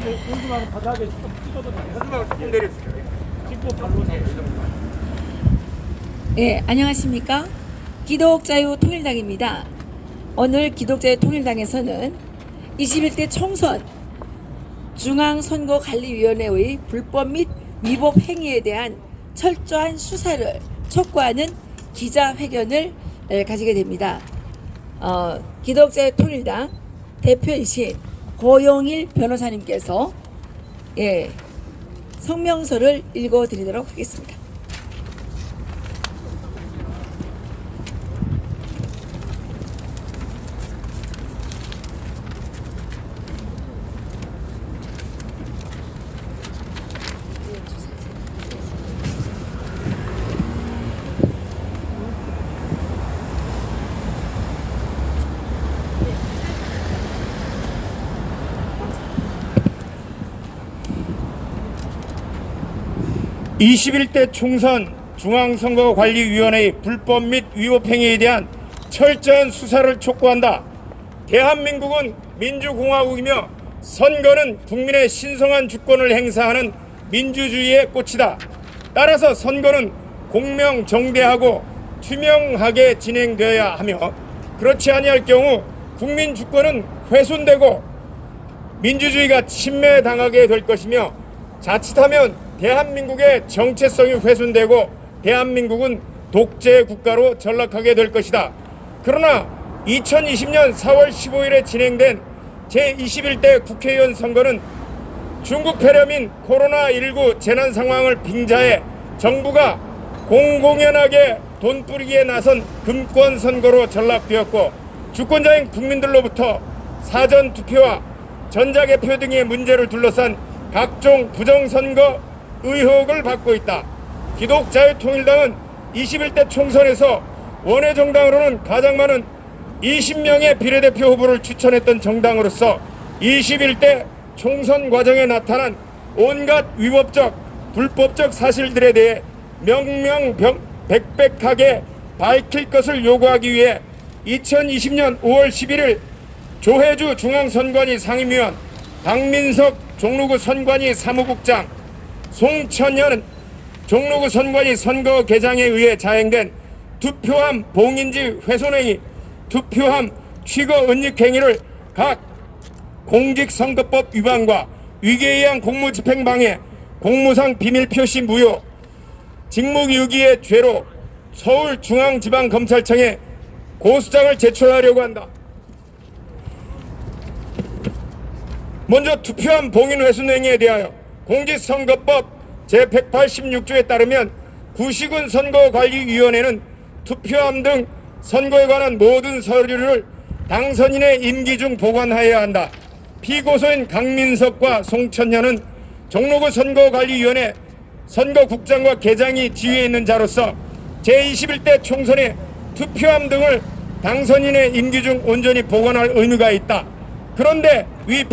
연습하고 바닥에 좀 찍어도 연습하고 조금 내려주세요. 찍고 발로 예, 안녕하십니까? 기독자유통일당입니다. 오늘 기독자유통일당에서는 21대 총선 중앙선거관리위원회의 불법 및 위법 행위에 대한 철저한 수사를 촉구하는 기자회견을 가지게 됩니다. 기독자유통일당 대표이신 고용일 변호사님께서 성명서를 읽어드리도록 하겠습니다. (21대) 총선 중앙선거관리위원회의 불법 및 위법 행위에 대한 철저한 수사를 촉구한다. 대한민국은 민주공화국이며 선거는 국민의 신성한 주권을 행사하는 민주주의의 꽃이다. 따라서 선거는 공명정대하고 투명하게 진행되어야 하며 그렇지 아니할 경우 국민 주권은 훼손되고 민주주의가 침해당하게 될 것이며 자칫하면 대한민국의 정체성이 훼손되고 대한민국은 독재 국가로 전락하게 될 것이다. 그러나 2020년 4월 15일에 진행된 제21대 국회의원 선거는 중국 폐렴인 코로나19 재난 상황을 빙자해 정부가 공공연하게 돈 뿌리기에 나선 금권 선거로 전락되었고 주권자인 국민들로부터 사전 투표와 전자개표 등의 문제를 둘러싼 각종 부정선거 의혹을 받고 있다. 기독자유통일당은 21대 총선에서 원외정당으로는 가장 많은 20명의 비례대표 후보를 추천했던 정당으로서 21대 총선 과정에 나타난 온갖 위법적, 불법적 사실들에 대해 명명백백하게 밝힐 것을 요구하기 위해 2020년 5월 11일 조혜주 중앙선관위 상임위원, 박민석 종로구 선관위 사무국장, 송천현 종로구 선관위 선거개장에 의해 자행된 투표함 봉인지 훼손행위, 투표함 취거 은닉행위를 각 공직선거법 위반과 위계에 의한 공무집행방해, 공무상 비밀표시 무효, 직무유기의 죄로 서울중앙지방검찰청에 고소장을 제출하려고 한다. 먼저 투표함 봉인 훼손 행위에 대하여 공직선거법 제186조에 따르면 구시군 선거관리위원회는 투표함 등 선거에 관한 모든 서류를 당선인의 임기 중 보관하여야 한다. 피고소인 강민석과 송천현은 종로구 선거관리위원회 선거국장과 계장이 지위에 있는 자로서 제21대 총선에 투표함 등을 당선인의 임기 중 온전히 보관할 의무가 있다. 그런데 위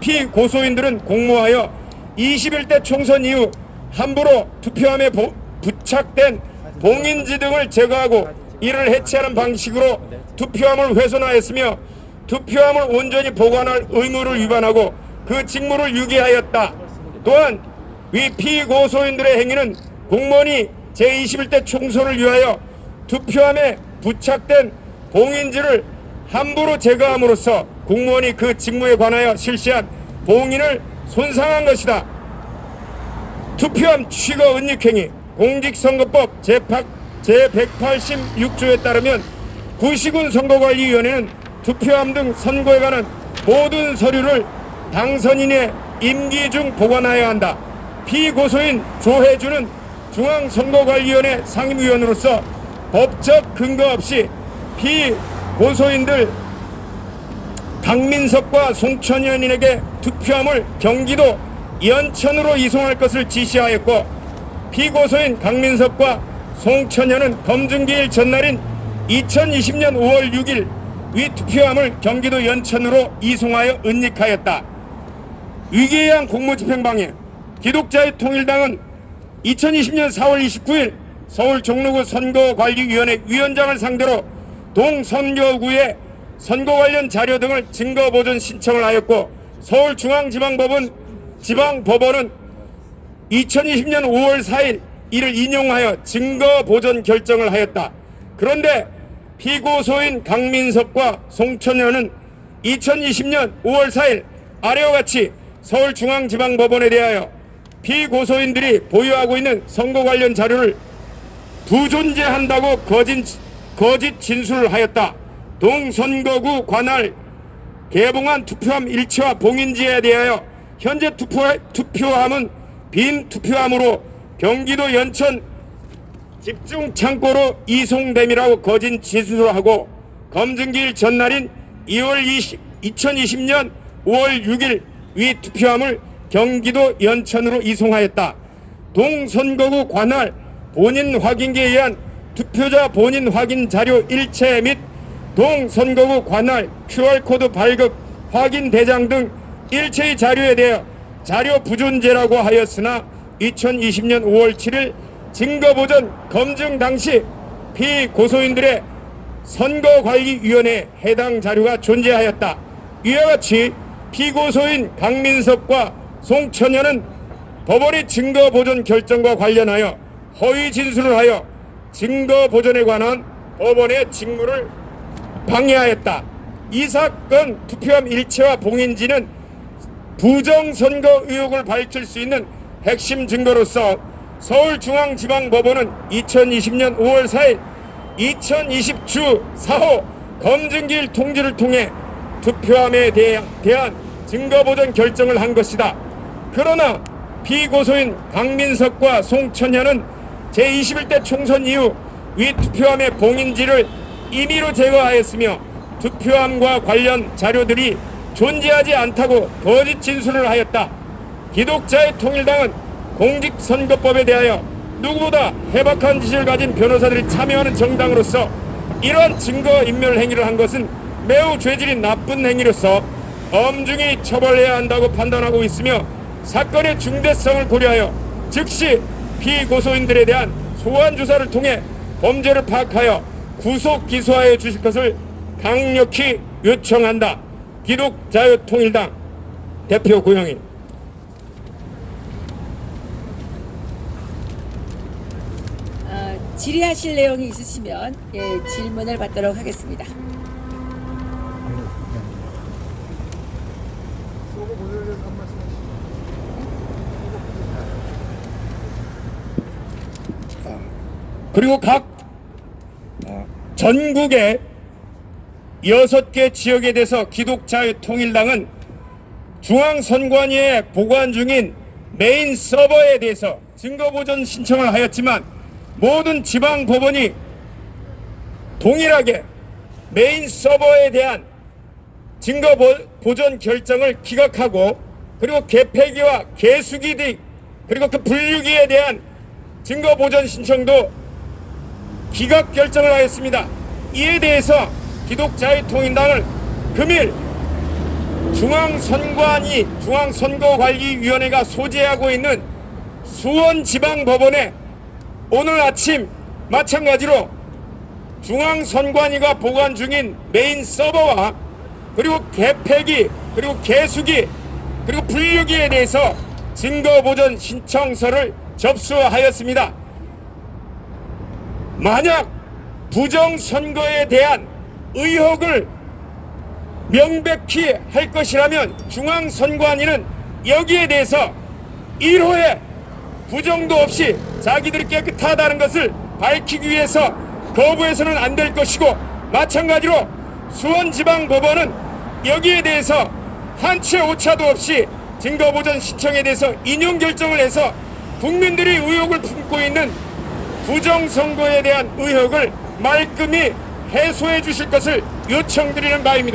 피고소인들은 공모하여 21대 총선 이후 함부로 투표함에 부착된 봉인지 등을 제거하고 이를 해체하는 방식으로 투표함을 훼손하였으며 투표함을 온전히 보관할 의무를 위반하고 그 직무를 유기하였다. 또한 위 피고소인들의 행위는 공무원이 제21대 총선을 위하여 투표함에 부착된 봉인지를 함부로 제거함으로써 공무원이 그 직무에 관하여 실시한 봉인을 손상한 것이다. 투표함 취거 은닉행위, 공직선거법 제186조에 따르면 구시군 선거관리위원회는 투표함 등 선거에 관한 모든 서류를 당선인의 임기 중 보관하여야 한다. 피고소인 조혜주는 중앙선거관리위원회 상임위원으로서 법적 근거 없이 피고소인들 강민석과 송천현인에게 투표함을 경기도 연천으로 이송할 것을 지시하였고 피고소인 강민석과 송천현은 검증기일 전날인 2020년 5월 6일 위 투표함을 경기도 연천으로 이송하여 은닉하였다. 위기에 의한 공무집행방해. 기독자유통일당은 2020년 4월 29일 서울 종로구 선거관리위원회 위원장을 상대로 동선거구에 선거 관련 자료 등을 증거 보존 신청을 하였고 서울중앙지방법원은 2020년 5월 4일 이를 인용하여 증거 보전 결정을 하였다. 그런데 피고소인 강민석과 송천현은 2020년 5월 4일 아래와 같이 서울중앙지방법원에 대하여 피고소인들이 보유하고 있는 선거 관련 자료를 부존재한다고 거짓 진술을 하였다. 동선거구 관할 개봉한 투표함 일체와 봉인지에 대하여 현재 투표함은 빈 투표함으로 경기도 연천 집중 창고로 이송됨이라고 거짓 진술을 하고 검증기일 전날인 2020년 5월 6일 위 투표함을 경기도 연천으로 이송하였다. 동선거구 관할 본인 확인기에 의한 투표자 본인 확인 자료 일체 및 동선거구 관할 QR코드 발급 확인 대장 등 일체의 자료에 대해 자료 부존재라고 하였으나 2020년 5월 7일 증거보전 검증 당시 피고소인들의 선거관리위원회에 해당 자료가 존재하였다. 이와 같이 피고소인 강민석과 송천현은 법원의 증거보전 결정과 관련하여 허위 진술을 하여 증거보전에 관한 법원의 직무를 방해하였다. 이 사건 투표함 일체와 봉인지는 부정선거 의혹을 밝힐 수 있는 핵심 증거로서 서울중앙지방법원은 2020년 5월 4일 2020주 4호 검증기일 통지를 통해 투표함에 대한 증거보전 결정을 한 것이다. 그러나 피고소인 강민석과 송천현은 제21대 총선 이후 위 투표함의 봉인지를 임의로 제거하였으며 투표함과 관련 자료들이 존재하지 않다고 거짓 진술을 하였다. 기독자의 통일당은 공직선거법에 대하여 누구보다 해박한 지식을 가진 변호사들이 참여하는 정당으로서 이러한 증거인멸 행위를 한 것은 매우 죄질이 나쁜 행위로서 엄중히 처벌해야 한다고 판단하고 있으며 사건의 중대성을 고려하여 즉시 피고소인들에 대한 소환 조사를 통해 범죄를 파악하여 구속 기소하여 주실 것을 강력히 요청한다. 기독자유통일당 대표 고영인. 질의하실 내용이 있으시면 질문을 받도록 하겠습니다. 그리고 각 전국의 6개 지역에 대해서 기독자유통일당은 중앙선관위에 보관 중인 메인 서버에 대해서 증거보전 신청을 하였지만 모든 지방법원이 동일하게 메인 서버에 대한 증거보전 결정을 기각하고 그리고 개폐기와 개수기 등 그리고 그 분류기에 대한 증거보전 신청도 기각 결정을 하였습니다. 이에 대해서 기독자유통일당은 금일 중앙선거관리위원회가 소재하고 있는 수원지방법원에 오늘 아침 마찬가지로 중앙선관위가 보관 중인 메인 서버와 그리고 개폐기 그리고 개수기 그리고 분류기에 대해서 증거보전 신청서를 접수하였습니다. 만약 부정선거에 대한 의혹을 명백히 할 것이라면 중앙선관위는 여기에 대해서 1호의 부정도 없이 자기들이 깨끗하다는 것을 밝히기 위해서 거부해서는 안 될 것이고 마찬가지로 수원지방법원은 여기에 대해서 한치 오차도 없이 증거보전 신청에 대해서 인용 결정을 해서 국민들이 의혹을 품고 있는 부정선거에 대한 의혹을 말끔히 해소해 주실 것을 요청드리는 바입니다.